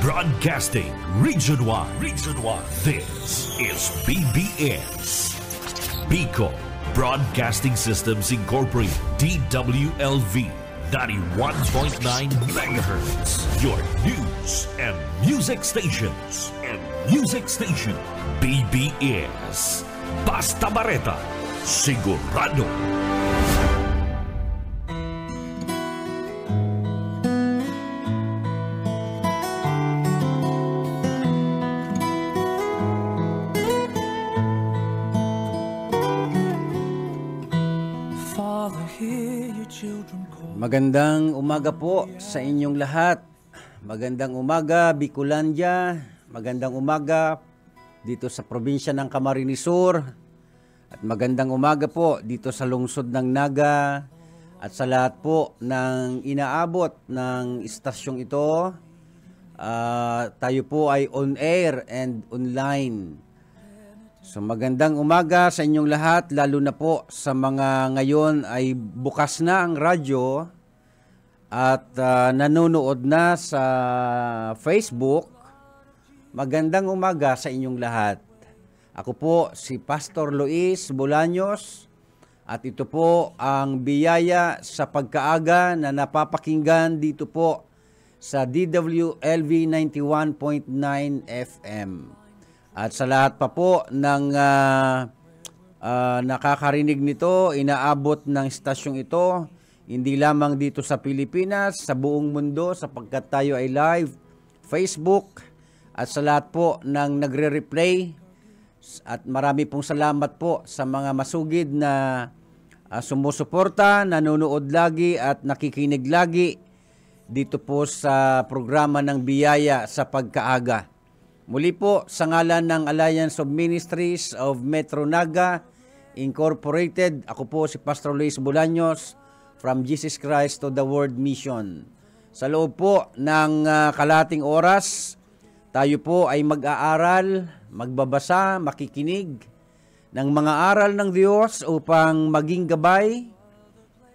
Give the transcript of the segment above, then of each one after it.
Broadcasting Region 1. Region 1. This is BBS. Bicol Broadcasting Systems Incorporated. DWLV 91.9 MHz. Your news and music stations. BBS. Basta Bareta. Sigurado. Magandang umaga po sa inyong lahat. Magandang umaga, Bicolandia. Magandang umaga dito sa probinsya ng Camarines Sur. At magandang umaga po dito sa lungsod ng Naga. At sa lahat po ng inaabot ng istasyong ito. Tayo po ay on air and online. So magandang umaga sa inyong lahat, lalo na po sa mga ngayon ay bukas na ang radyo at nanonood na sa Facebook. Magandang umaga sa inyong lahat. Ako po si Pastor Luis Bolaños at ito po ang biyaya sa pagkaaga na napapakinggan dito po sa DWLV 91.9 FM. At sa lahat pa po ng nakakarinig nito, inaabot ng stasyong ito, hindi lamang dito sa Pilipinas, sa buong mundo sapagkat tayo ay live, Facebook, at sa lahat po ng nagre-replay. At marami pong salamat po sa mga masugid na sumusuporta, nanonood lagi at nakikinig lagi dito po sa programa ng Biyaya sa Pagkaaga. Muli po, sa ngalan ng Alliance of Ministries of Metro Naga Incorporated, ako po si Pastor Luis Bolaños from Jesus Christ to the World Mission. Sa loob po ng kalating oras, tayo po ay mag-aaral, magbabasa, makikinig ng mga aral ng Diyos upang maging gabay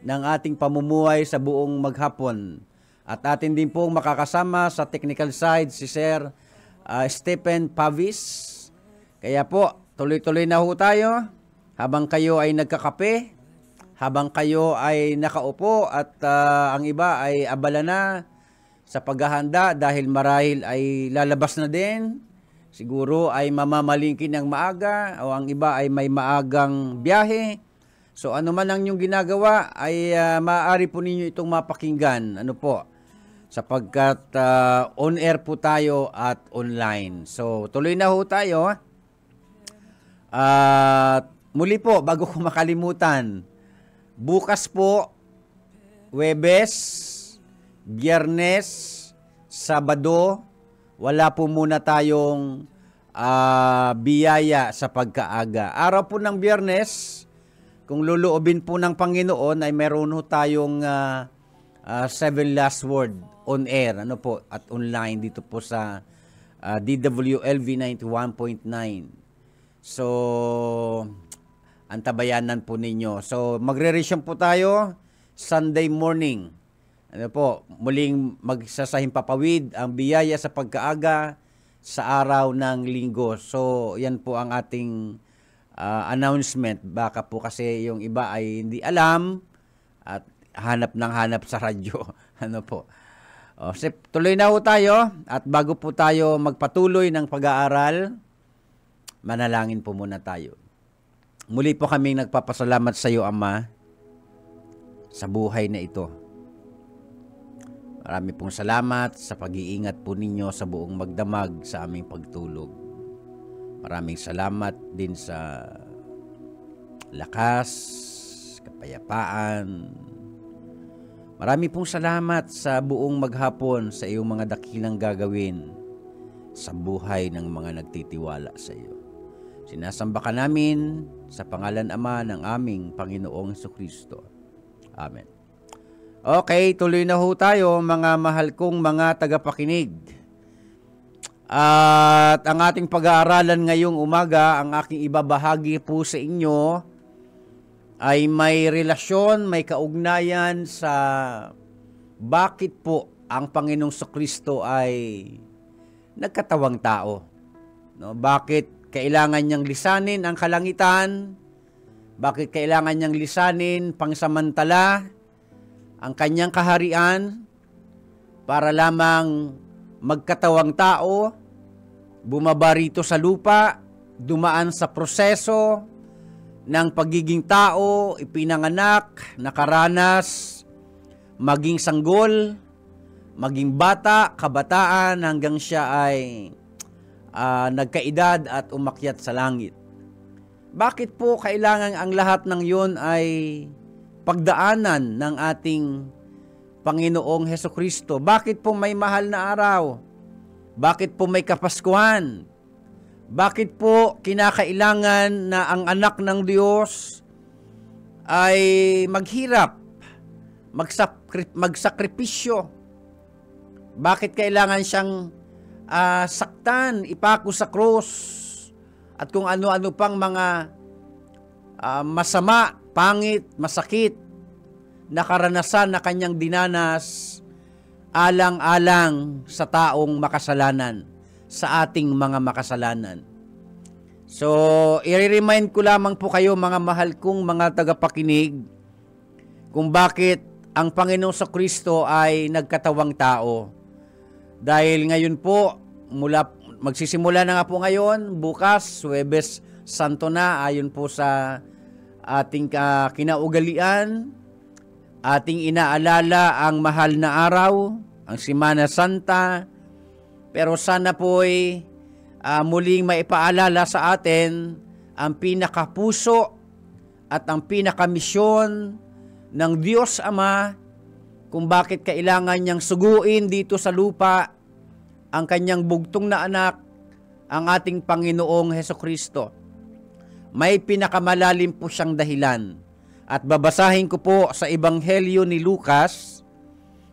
ng ating pamumuhay sa buong maghapon. At atin din po makakasama sa technical side si Sir Stephen Pavis. Kaya po, tuloy-tuloy na ho tayo habang kayo ay nagkakape, habang kayo ay nakaupo at ang iba ay abala na sa paghahanda dahil marahil ay lalabas na din. Siguro ay mamamalingki ng maaga o ang iba ay may maagang biyahe. So ano man ang inyong ginagawa ay maaari po ninyo itong mapakinggan. Ano po? Sapagkat on-air po tayo at online. So, tuloy na ho tayo. Muli po, bago ko makalimutan, bukas po, Huwebes, Biyernes, Sabado, wala po muna tayong biyaya sa pagkaaga. Araw po ng Biyernes, kung luluobin po ng Panginoon, ay meron ho tayong 7 last word on air, ano po, at online dito po sa DWLV 91.9. So, antabayanan po ninyo. So, magre-resume po tayo Sunday morning. Ano po, muling magsasahimpapawid ang biyaya sa pagkaaga sa araw ng linggo. So, yan po ang ating announcement. Baka po kasi yung iba ay hindi alam at hanap ng hanap sa radyo. Ano po. Tuloy na po tayo at bago po tayo magpatuloy ng pag-aaral, manalangin po muna tayo. Muli po kaming nagpapasalamat sa iyo, Ama, sa buhay na ito. Marami pong salamat sa pag-iingat po ninyo sa buong magdamag sa aming pagtulog. Maraming salamat din sa lakas, kapayapaan. Marami pong salamat sa buong maghapon sa iyong mga dakilang gagawin sa buhay ng mga nagtitiwala sa iyo. Sinasamba ka namin sa pangalan Ama ng aming Panginoong Jesucristo. Amen. Okay, tuloy na ho tayo mga mahal kong mga tagapakinig. At ang ating pag-aaralan ngayong umaga, ang aking ibabahagi po sa inyo ay may relasyon, may kaugnayan sa bakit po ang Panginoong Jesucristo ay nagkatawang tao. No, bakit kailangan niyang lisanin ang kalangitan? Bakit kailangan niyang lisanin pangsamantala ang kanyang kaharian para lamang magkatawang tao, bumaba rito sa lupa, dumaan sa proseso ng pagiging tao, ipinanganak, nakaranas, maging sanggol, maging bata, kabataan, hanggang siya ay nagkaedad at umakyat sa langit. Bakit po kailangan ang lahat ng yun ay pagdaanan ng ating Panginoong Hesukristo? Bakit po may mahal na araw? Bakit po may Kapaskuhan? Bakit po kinakailangan na ang anak ng Diyos ay maghirap, magsakripisyo? Bakit kailangan siyang saktan, ipako sa krus, at kung ano-ano pang mga masama, pangit, masakit na karanasan na kanyang dinanas alang-alang sa taong makasalanan, sa ating mga makasalanan. So, i-remind ko lamang po kayo, mga mahal kong mga tagapakinig, kung bakit ang Panginoong Kristo ay nagkatawang tao. Dahil ngayon po, magsisimula na nga po ngayon, bukas, Huwebes Santo na, ayon po sa ating kinaugalian, ating inaalala ang mahal na araw, ang Semana Santa. Pero sana po'y muling maipaalala sa atin ang pinakapuso at ang pinakamisyon ng Diyos Ama kung bakit kailangan niyang suguin dito sa lupa ang kanyang bugtong na anak, ang ating Panginoong Hesukristo. May pinakamalalim po siyang dahilan. At babasahin ko po sa Ebanghelyo ni Lucas,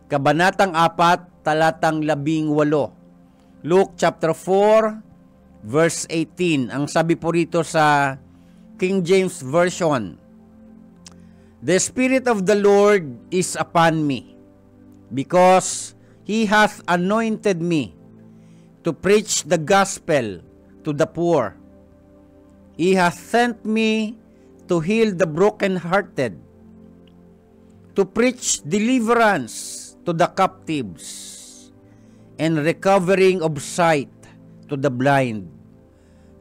Kabanatang 4, talatang 18. Luke chapter 4, verse 18. Ang sabi po rito sa King James Version, "The Spirit of the Lord is upon me, because He hath anointed me to preach the gospel to the poor. He hath sent me to heal the brokenhearted, to preach deliverance to the captives, and recovering of sight to the blind,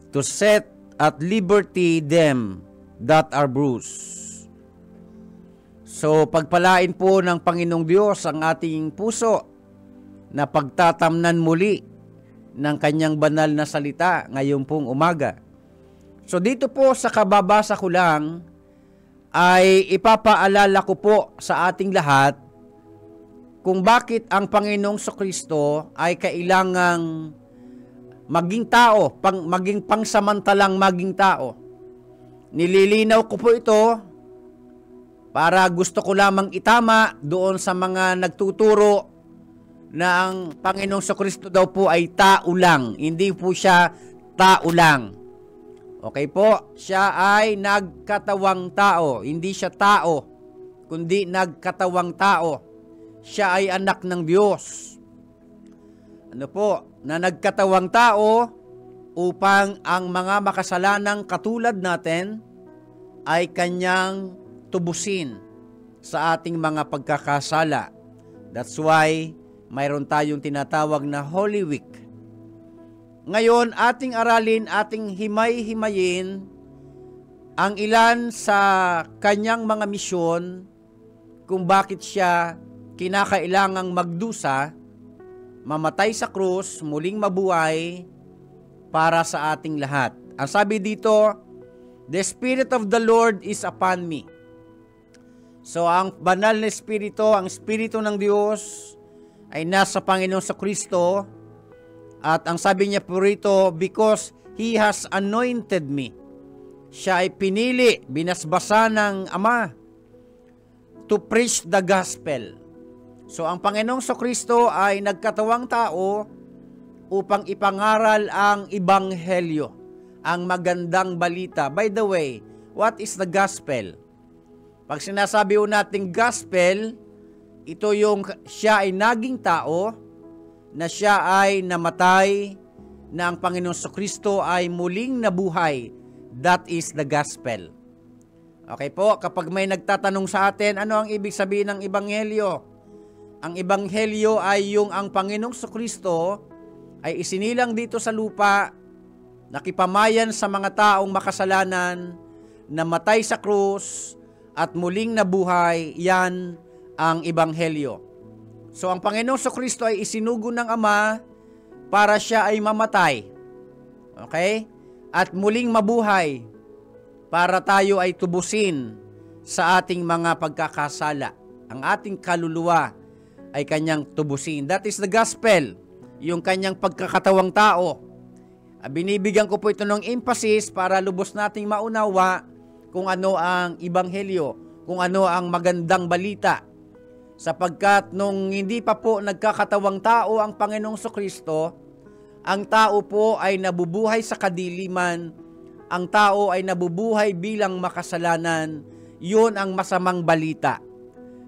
to set at liberty them that are bruised." So, pagpalain po ng Panginoong Diyos ang ating puso na pagtatamnan muli ng kanyang banal na salita ngayon pong umaga. So, dito po sa kababasa ko lang ay ipapaalala ko po sa ating lahat kung bakit ang Panginoong Kristo ay kailangang maging tao, maging pangsamantalang maging tao. Nililinaw ko po ito para gusto ko lamang itama doon sa mga nagtuturo na ang Panginoong Kristo daw po ay tao lang. Hindi po siya tao lang. Okay po? Siya ay nagkatawang tao. Hindi siya tao, kundi nagkatawang tao. Siya ay anak ng Diyos. Ano po? Na nagkatawang tao upang ang mga makasalanang katulad natin ay kanyang tubusin sa ating mga pagkakasala. That's why mayroon tayong tinatawag na Holy Week. Ngayon, ating aralin, ating himay-himayin ang ilan sa kanyang mga misyon kung bakit siya kinakailangang magdusa, mamatay sa krus, muling mabuhay para sa ating lahat. Ang sabi dito, "The Spirit of the Lord is upon me." So, ang banal na Espiritu, ang Espiritu ng Diyos ay nasa Panginoon sa Kristo. At ang sabi niya po rito, "Because He has anointed me." Siya ay pinili, binasbasa ng Ama to preach the gospel. So, ang Panginoong Kristo ay nagkatawang tao upang ipangaral ang Ebanghelyo, ang magandang balita. By the way, what is the gospel? Pag sinasabi nating gospel, ito yung siya ay naging tao, na siya ay namatay, na ang Panginoong Kristo ay muling nabuhay. That is the gospel. Okay po, kapag may nagtatanong sa atin, ano ang ibig sabihin ng Ebanghelyo? Ang Ebanghelyo ay yung ang Panginoong Kristo ay isinilang dito sa lupa, nakipamayan sa mga taong makasalanan, namatay sa krus, at muling nabuhay. Yan ang Ebanghelyo. So ang Panginoong Kristo ay isinugo ng Ama para siya ay mamatay. Okay? At muling mabuhay para tayo ay tubusin sa ating mga pagkakasala. Ang ating kaluluwa ay kanyang tubusin. That is the gospel, yung kanyang pagkakatawang tao. Binibigyan ko po ito ng emphasis para lubos nating maunawa kung ano ang Ebanghelyo, kung ano ang magandang balita. Sapagkat nung hindi pa po nagkakatawang tao ang Panginoong Kristo, ang tao po ay nabubuhay sa kadiliman, ang tao ay nabubuhay bilang makasalanan. Yun ang masamang balita.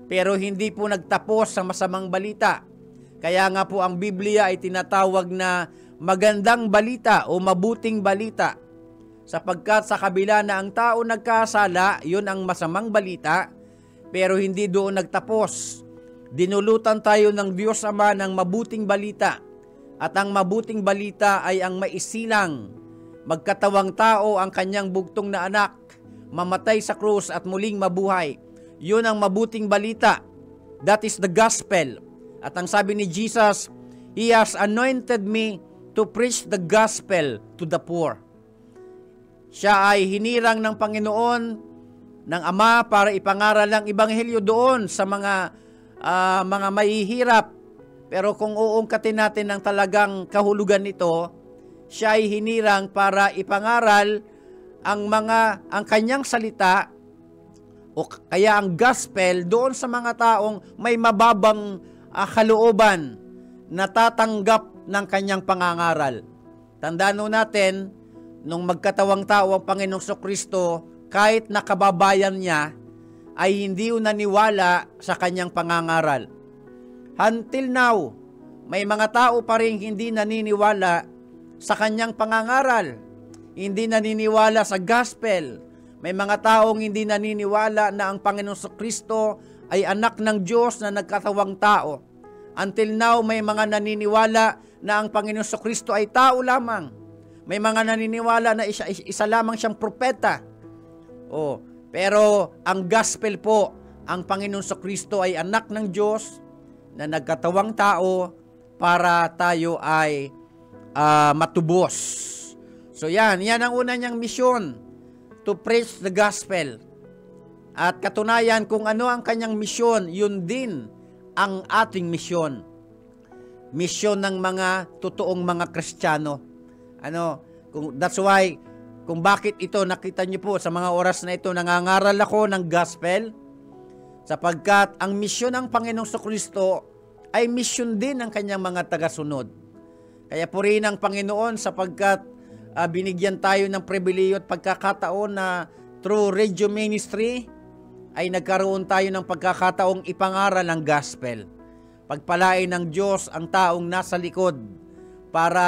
Pero hindi po nagtapos sa masamang balita. Kaya nga po ang Biblia ay tinatawag na magandang balita o mabuting balita. Sapagkat sa kabila na ang tao nagkasala, yun ang masamang balita, pero hindi doon nagtapos. Dinulutan tayo ng Diyos Ama ng mabuting balita. At ang mabuting balita ay ang maisilang, magkatawang tao ang kanyang bugtong na anak, mamatay sa krus at muling mabuhay. Yun ang mabuting balita. That is the gospel. At ang sabi ni Jesus, He has anointed me to preach the gospel to the poor. Siya ay hinirang ng Panginoon, ng Ama, para ipangaral ang Ebanghelyo doon sa mga mahihirap. Pero kung uungkatin natin ang talagang kahulugan nito, siya ay hinirang para ipangaral ang kanyang salita o kaya ang gospel doon sa mga taong may mababang kalooban na tatanggap ng kanyang pangangaral. Tandaan natin, nung magkatawang tao ang Panginoong Kristo, kahit nakababayan niya, ay hindi naniwala sa kanyang pangangaral. Until now, may mga tao pa rin hindi naniniwala sa kanyang pangangaral. Hindi naniniwala sa gospel. May mga taong hindi naniniwala na ang Panginoong Kristo ay anak ng Diyos na nagkatawang tao. Until now, may mga naniniwala na ang Panginoong Kristo ay tao lamang. May mga naniniwala na isa lamang siyang propeta. Pero ang gospel po, ang Panginoong Kristo ay anak ng Diyos na nagkatawang tao para tayo ay matubos. So yan ang una niyang misyon, to preach the gospel. At katunayan kung ano ang kanyang misyon, yun din ang ating misyon. Misyon ng mga totoong mga Kristiyano. That's why, kung bakit ito, nakita niyo po sa mga oras na ito, nangangaral ako ng gospel, sapagkat ang misyon ng Panginoong Kristo ay misyon din ng kanyang mga tagasunod. Kaya purihin ang Panginoon sapagkat binigyan tayo ng pribileyo at pagkakataon na through radio ministry ay nagkaroon tayo ng pagkakataong ipangaral ang gospel. Pagpalain ng Diyos ang taong nasa likod para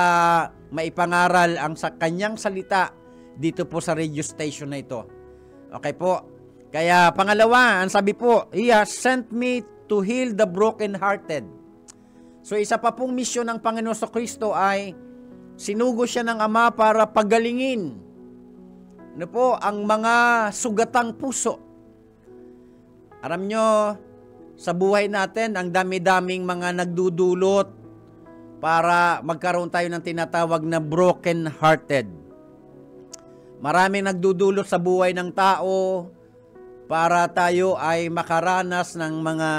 maipangaral ang sa kanyang salita dito po sa radio station na ito. Okay po? Kaya pangalawa, ang sabi po, He has sent me to heal the broken-hearted. So isa pa pong misyon ng Panginoon Kristo ay sinugo siya ng Ama para pagalingin ang mga sugatang puso. Alam nyo, sa buhay natin, ang dami-daming mga nagdudulot para magkaroon tayo ng tinatawag na broken-hearted. Maraming nagdudulot sa buhay ng tao para tayo ay makaranas ng mga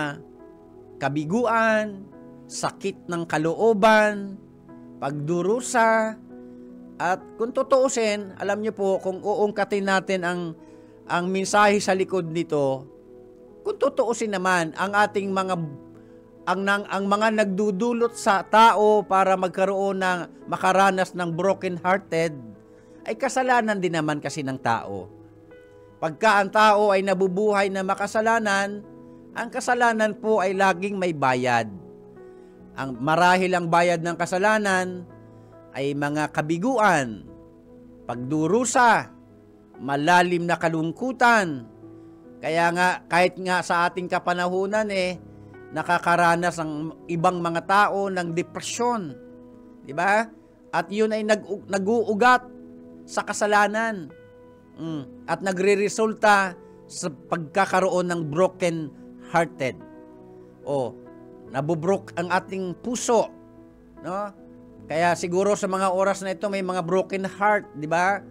kabiguan, sakit ng kalooban, pagdurusa, at kung tutuusin, alam niyo po, kung uungkatin natin ang mensahe sa likod nito, kung tutuusin naman, ang ating ang mga nagdudulot sa tao para magkaroon ng makaranas ng broken-hearted, ay kasalanan din naman kasi ng tao. Pagka ang tao ay nabubuhay na makasalanan, ang kasalanan po ay laging may bayad. Marahil ang bayad ng kasalanan ay mga kabiguan, pagdurusa, malalim na kalungkutan. Kaya nga, kahit nga sa ating kapanahunan nakakaranas ang ibang mga tao ng depresyon. Diba? At yun ay nag-uugat sa kasalanan. At nagre-resulta sa pagkakaroon ng broken hearted. Nabubrok ang ating puso, no? Kaya siguro sa mga oras na ito may mga broken heart, di ba?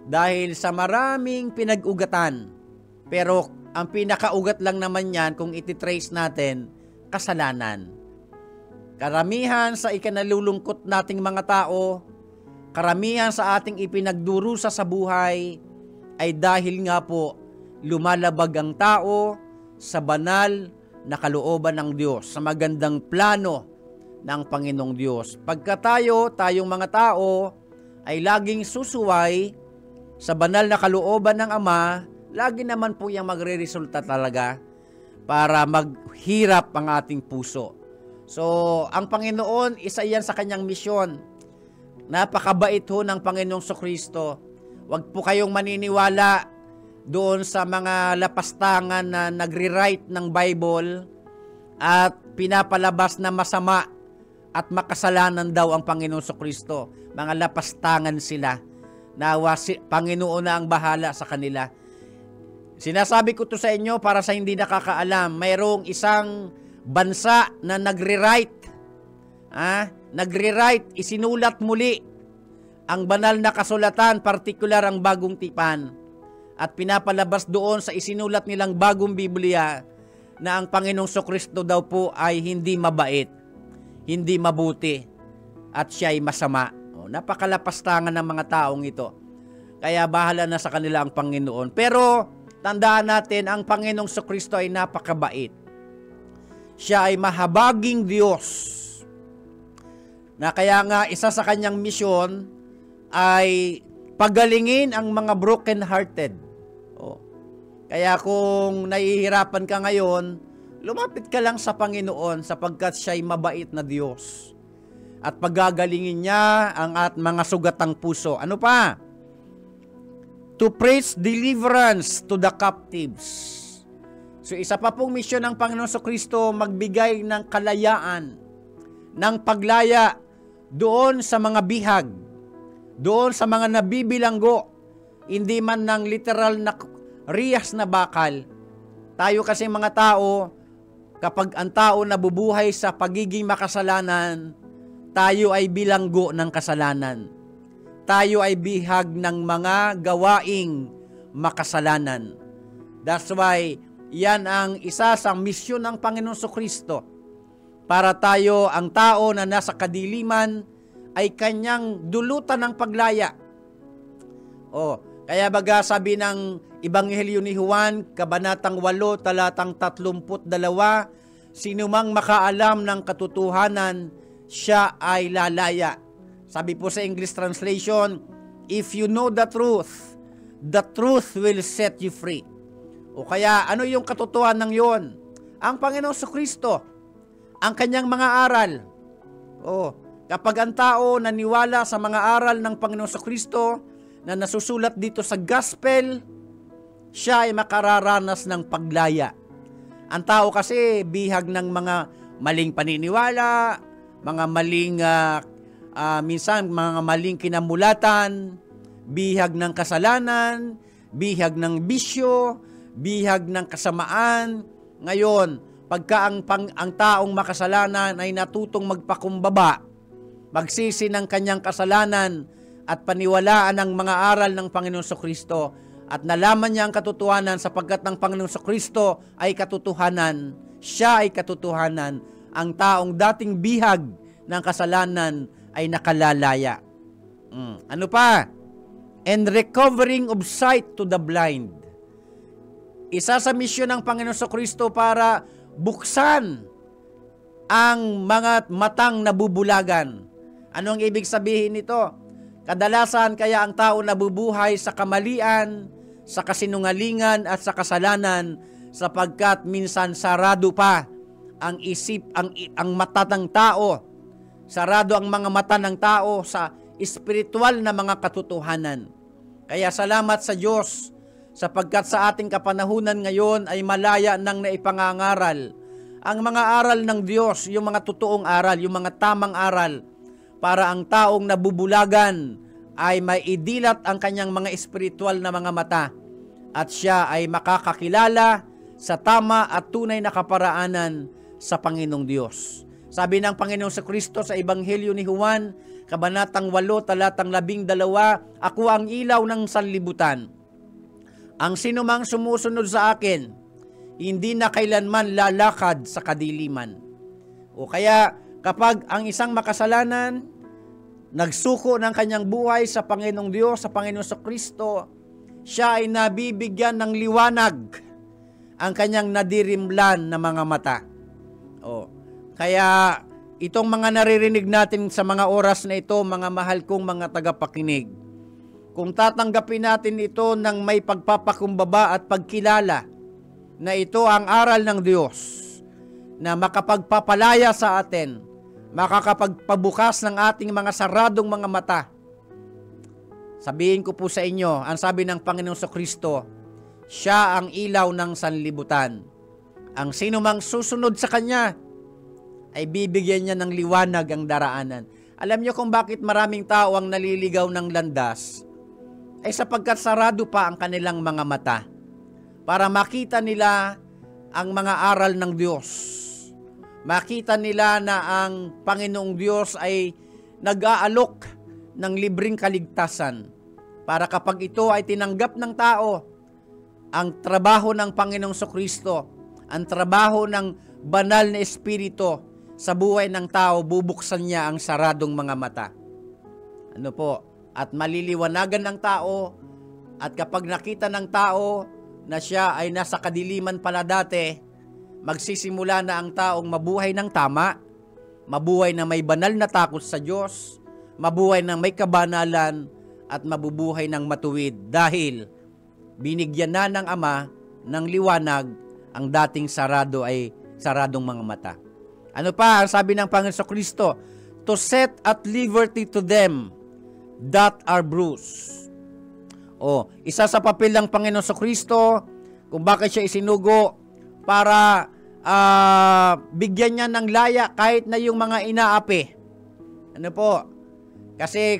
Dahil sa maraming pinag-ugatan. Pero ang pinakaugat lang naman yan, kung ititrace natin, kasalanan. Karamihan sa ikinalulungkot nating mga tao, karamihan sa ating ipinagdurusa sa buhay, ay dahil nga po lumalabag ang tao sa banal na kalooban ng Diyos, sa magandang plano ng Panginoong Diyos. Pagka tayong mga tao ay laging susuway sa banal na kalooban ng Ama, lagi naman po yung magre-resulta talaga para maghirap ang ating puso. So, ang Panginoon, isa yan sa kanyang misyon. Napakabait ho ng Panginoong Kristo. Huwag po kayong maniniwala doon sa mga lapastangan na nagre-write ng Bible at pinapalabas na masama at makasalanan daw ang Panginoon Kristo. Mga lapastangan sila. Nawa Panginoon na ang bahala sa kanila. Sinasabi ko to sa inyo para sa hindi nakakaalam. Mayroong isang bansa na nagre-write. Nagre-write, isinulat muli ang banal na kasulatan, partikular ang Bagong Tipan. At pinapalabas doon sa isinulat nilang Bagong Biblia na ang Panginoong Kristo daw po ay hindi mabait, hindi mabuti, at siya ay masama. Napakalapastangan ng mga taong ito. Kaya bahala na sa kanila ang Panginoon. Pero tandaan natin, ang Panginoong Kristo ay napakabait. Siya ay mahabaging Diyos. Na kaya nga isa sa kanyang misyon ay pagalingin ang mga broken-hearted. Kaya kung nahihirapan ka ngayon, lumapit ka lang sa Panginoon sapagkat siya ay mabait na Diyos. At pagagalingin niya ang mga sugatang puso. Ano pa? To preach deliverance to the captives. So isa pa pong misyon ng Panginoon Kristo, magbigay ng kalayaan, ng paglaya doon sa mga bihag, doon sa mga nabibilanggo, hindi man ng literal na riyas na bakal. Tayo kasi mga tao, kapag ang tao nabubuhay sa pagiging makasalanan, tayo ay bilanggo ng kasalanan. Tayo ay bihag ng mga gawaing makasalanan. That's why, yan ang isa sa misyon ng Panginoon Kristo. Para tayo, ang tao na nasa kadiliman, ay kanyang dulutan ng paglaya. Kaya baga sabi ng Ebanghelyo ni Juan, Kabanatang 8, talatang 32, sinumang makaalam ng katotohanan, siya ay lalaya. Sabi po sa English translation, if you know the truth will set you free. Kaya ano yung katotohanan yon? Ang Panginoon Kristo, ang kanyang mga aral. Kapag ang tao naniwala sa mga aral ng Panginoon Kristo na nasusulat dito sa gospel, siya ay makararanas ng paglaya. Ang tao kasi bihag ng mga maling paniniwala, mga maling minsan mga maling kinamulatan, bihag ng kasalanan, bihag ng bisyo, bihag ng kasamaan. Ngayon, pagka ang taong makasalanan ay natutong magpakumbaba, magsisi ng kanyang kasalanan at paniwalaan ang mga aral ng Panginoon Kristo at nalaman niya ang katotohanan sapagkat ng Panginoon Kristo ay katotohanan, siya ay katotohanan, ang taong dating bihag ng kasalanan ay nakalalaya. Ano pa? And recovering of sight to the blind. Isa sa misyon ng Panginoon Kristo para buksan ang mga matang nabubulagan. Ano ang ibig sabihin nito? Kadalasan kaya ang tao nabubuhay sa kamalian, sa kasinungalingan at sa kasalanan sapagkat minsan sarado pa ang ang mata ng tao. Sarado ang mga mata ng tao sa espiritual na mga katotohanan. Kaya salamat sa Diyos sapagkat sa ating kapanahunan ngayon ay malaya nang naipangangaral ang mga aral ng Diyos, yung mga totoong aral, yung mga tamang aral, para ang taong nabubulagan ay maidilat ang kanyang mga espiritual na mga mata at siya ay makakakilala sa tama at tunay na kaparaanan sa Panginoong Diyos. Sabi ng Panginoong sa Kristo sa Ebanghelyo ni Juan, Kabanatang 8, talatang 12, ako ang ilaw ng sanlibutan. Ang sinumang sumusunod sa akin, hindi na kailanman lalakad sa kadiliman. O kaya kapag ang isang makasalanan, nagsuko ng kanyang buhay sa Panginoong Diyos, sa Panginoong sa Kristo, siya ay nabibigyan ng liwanag ang kanyang nadirimlan na mga mata. O, kaya itong mga naririnig natin sa mga oras na ito, mga mahal kong mga tagapakinig, kung tatanggapin natin ito ng may pagpapakumbaba at pagkilala na ito ang aral ng Diyos na makapagpapalaya sa atin, makakapagpabukas ng ating mga saradong mga mata. Sabihin ko po sa inyo, ang sabi ng Panginoon sa Kristo, siya ang ilaw ng sanlibutan. Ang sino mang susunod sa Kanya ay bibigyan niya ng liwanag ang daraanan. Alam niyo kung bakit maraming tao ang naliligaw ng landas? Ay sapagkat sarado pa ang kanilang mga mata para makita nila ang mga aral ng Diyos. Makita nila na ang Panginoong Diyos ay nag-aalok ng libreng kaligtasan para kapag ito ay tinanggap ng tao, ang trabaho ng Panginoong Kristo, ang trabaho ng banal na Espiritu sa buhay ng tao, bubuksan niya ang saradong mga mata. Ano po? At maliliwanagan ng tao, at kapag nakita ng tao na siya ay nasa kadiliman pala dati, magsisimula na ang taong mabuhay ng tama, mabuhay na may banal na takot sa Diyos, mabuhay na may kabanalan, at mabubuhay ng matuwid dahil binigyan na ng Ama ng liwanag ang dating sarado ay saradong mga mata. Ano pa ang sabi ng Panginoon Kristo? To set at liberty to them that are bruised. O, isa sa papel ng Panginoon Kristo kung bakit siya isinugo para bigyan niya ng laya kahit na yung mga inaapi. Ano po? Kasi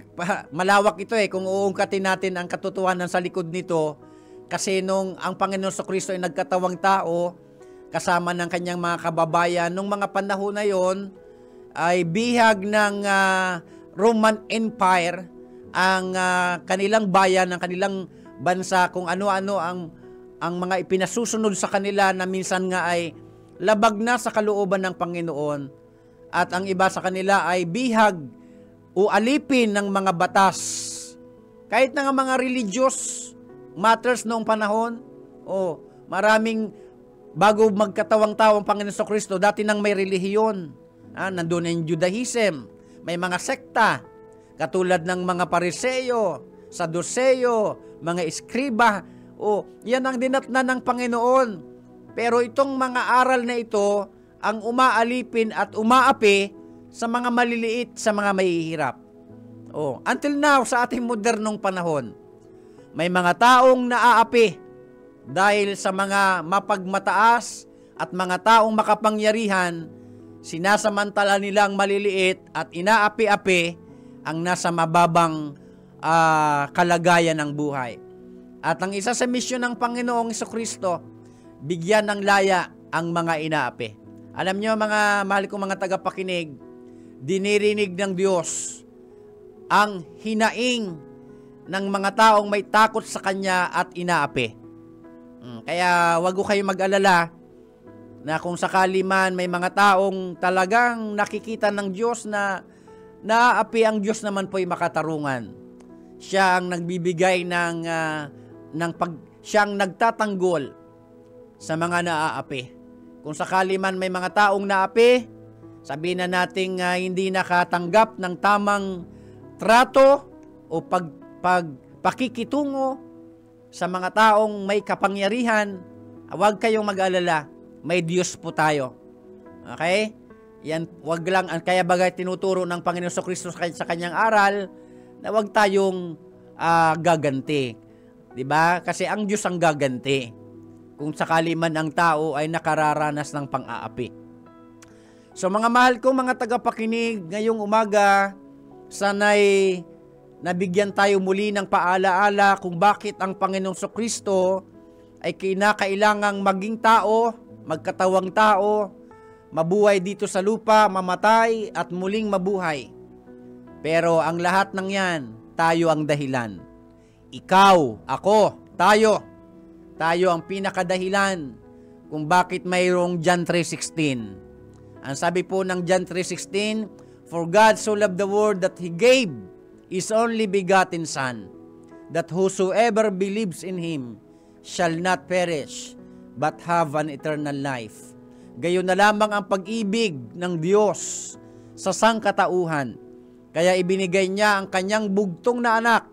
malawak ito kung uungkatin natin ang katotohanan sa likod nito. Kasi nung ang Panginoon Kristo ay nagkatawang tao, kasama ng kanyang mga kababayan, nung mga panahon na yon, ay bihag ng Roman Empire ang kanilang bayan, ang kanilang bansa, kung ano-ano ang mga ipinasusunod sa kanila na minsan nga ay labag na sa kalooban ng Panginoon. At ang iba sa kanila ay bihag o alipin ng mga batas. Kahit na nga mga religious matters noong panahon, maraming bago magkatawang tao ang Panginoon Kristo, dati nang may relihiyon. Nandun yung Judaism, may mga sekta, katulad ng mga Pariseo, Saduceo, mga Eskriba, yan ang dinatna ng Panginoon. Pero itong mga aral na ito, ang umaalipin at umaapi sa mga maliliit, sa mga mahihirap. Until now, sa ating modernong panahon, may mga taong naaapi dahil sa mga mapagmataas at mga taong makapangyarihan, sinasamantala nilang maliliit at inaapi-api ang nasa mababang kalagayan ng buhay. At ang isa sa misyon ng Panginoong Kristo, bigyan ng laya ang mga inaapi. Alam nyo mga mahal kong mga tagapakinig, dinirinig ng Diyos ang hinaing ng mga taong may takot sa Kanya at inaapi. Kaya wag ko kayo mag-alala na kung sakali man may mga taong talagang nakikita ng Diyos na naaapi, ang Diyos naman po'y makatarungan. Siya ang nagbibigay siyang nagtatanggol sa mga naaapi. Kung sakali man may mga taong naapi, sabihin na nating hindi nakatanggap ng tamang trato o pakikitungo sa mga taong may kapangyarihan, huwag kayong mag-alala, may Diyos po tayo. Okay? Yan, wag lang, kaya bagay tinuturo ng Panginoon Kristo sa kanyang aral na wag tayong gaganti. 'Di ba? Kasi ang Diyos ang gaganti kung sakali man ang tao ay nakararanas ng pang-aapi. So mga mahal ko, mga tagapakinig, ngayong umaga, sana'y nabigyan tayo muli ng paalaala kung bakit ang Panginoong Kristo ay kinakailangang maging tao, magkatawang tao, mabuhay dito sa lupa, mamatay at muling mabuhay. Pero ang lahat ng yan, tayo ang dahilan. Ikaw, ako, tayo ang pinakadahilan kung bakit mayroong John 3:16. Ang sabi po ng John 3:16, "For God so loved the world that He gave His only begotten Son, that whosoever believes in Him shall not perish, but have an eternal life." Gayon na lamang ang pag-ibig ng Diyos sa sangkatauhan. Kaya ibinigay niya ang kanyang bugtong na anak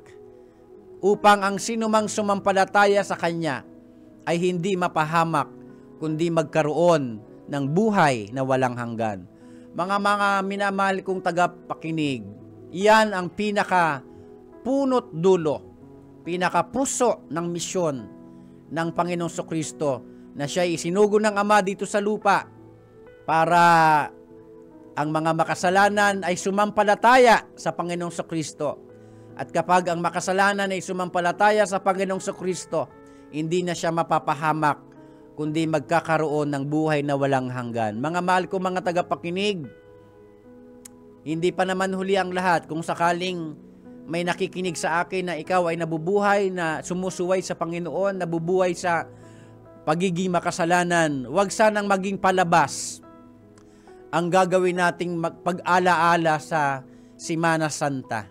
upang ang sinumang sumampalataya sa kanya ay hindi mapahamak, kundi magkaroon ng buhay na walang hanggan. Mga minamahal kong tagapakinig, iyan ang pinaka punot dulo, pinaka puso ng misyon ng Panginoong Kristo na siya isinugo ng Ama dito sa lupa para ang mga makasalanan ay sumampalataya sa Panginoong Kristo. At kapag ang makasalanan ay sumampalataya sa Panginoong Kristo, hindi na siya mapapahamak, kundi magkakaroon ng buhay na walang hanggan. Mga mahal ko, mga tagapakinig, hindi pa naman huli ang lahat. Kung sakaling may nakikinig sa akin na ikaw ay nabubuhay, na sumusuway sa Panginoon, nabubuhay sa pagiging makasalanan, huwag sanang maging palabas ang gagawin nating pag-alaala sa Semana Santa.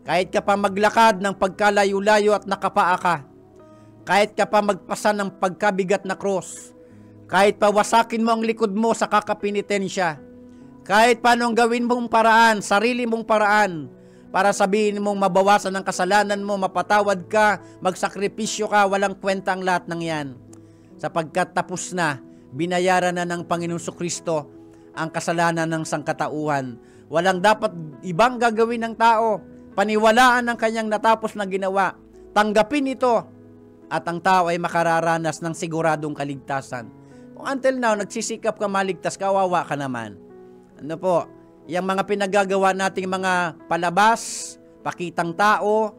Kahit ka pa maglakad ng pagkalayo-layo at nakapaa ka, kahit ka pa magpasa ng pagkabigat na cross, kahit pa wasakin mo ang likod mo sa kakapinitensya, kahit paano ang gawin mong paraan, sarili mong paraan, para sabihin mong mabawasan ang kasalanan mo, mapatawad ka, magsakripisyo ka, walang kwenta ang lahat ng yan. Sapagkat tapos na, binayaran na ng Panginoong Kristo ang kasalanan ng sangkatauhan. Walang dapat ibang gagawin ng tao, paniwalaan ang kanyang natapos na ginawa, tanggapin ito, at ang tao ay makararanas ng siguradong kaligtasan. Kung until now, nagsisikap ka maligtas, kawawa ka naman. Ano po, yung mga pinagagawa nating mga palabas, pakitang tao,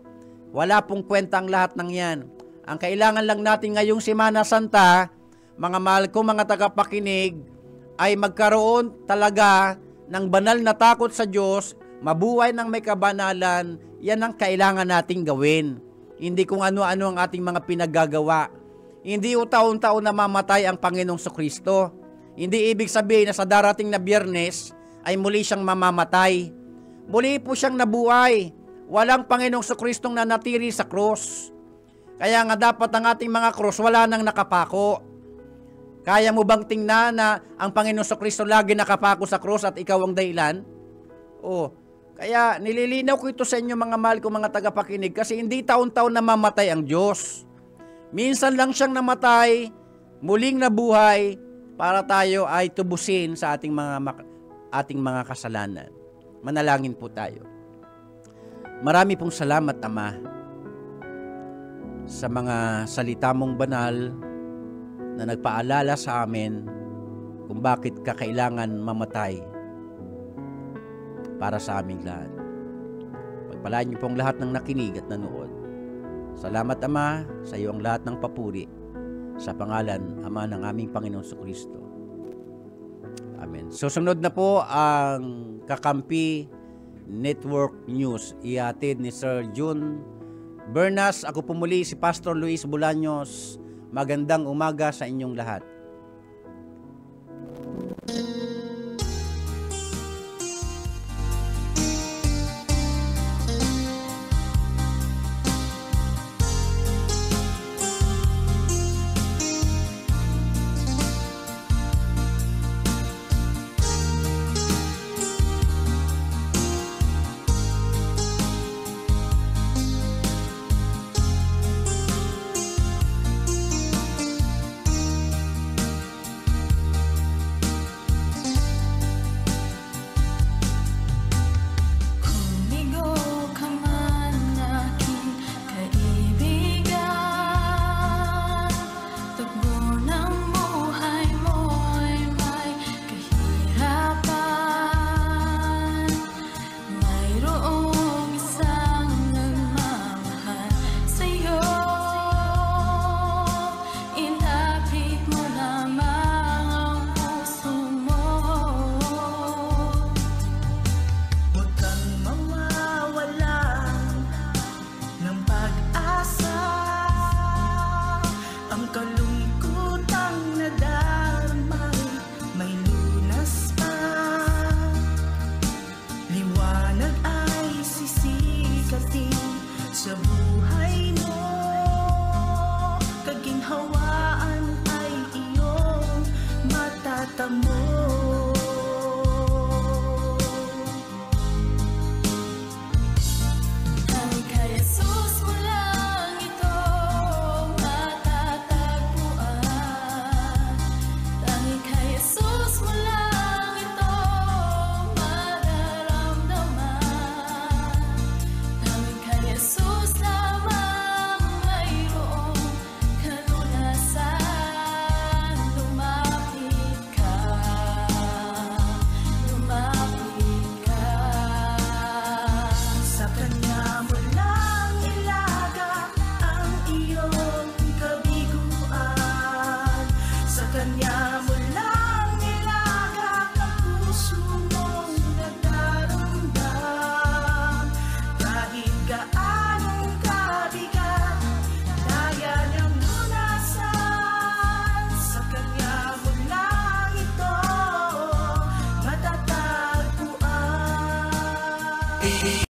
wala pong kwenta ang lahat ng yan. Ang kailangan lang natin ngayong Semana Santa, mga mahal ko, mga tagapakinig, ay magkaroon talaga ng banal na takot sa Diyos, mabuhay ng may kabanalan. Yan ang kailangan nating gawin. Hindi kung ano-ano ang ating mga pinagagawa. Hindi taon-taon na mamatay ang Panginoong Kristo. Hindi ibig sabihin na sa darating na Biyernes ay muli siyang mamamatay. Muli po siyang nabuhay. Walang Panginoong Kristong nanatili sa krus. Kaya nga dapat ang ating mga krus wala nang nakapako. Kaya mo bang tingnan na ang Panginoong Kristo lagi nakapako sa krus at ikaw ang dahilan? Kaya nililinaw ko ito sa inyo, mga mahal ko, mga tagapakinig, kasi hindi taon-taon namamatay ang Diyos. Minsan lang siyang namatay, muling nabuhay, para tayo ay tubusin sa ating mga kasalanan. Manalangin po tayo. Marami pong salamat, Ama, sa mga salita mong banal na nagpaalala sa amin kung bakit kakailangan mamatay para sa aming lahat. Pagpalaan niyo pong lahat ng nakinig at nanood. Salamat, Ama, sa iyo ang lahat ng papuri. Sa pangalan, Ama, ng aming Panginoong Kristo. Amen. Susunod na po ang Kakampi Network News. Ihatid ni Sir June Bernas. Ako po muli si Pastor Luis Bolaños. Magandang umaga sa inyong lahat. liwanag ay sisikatin sa buhay mo. Kaginhawaan ay iyong matatamo.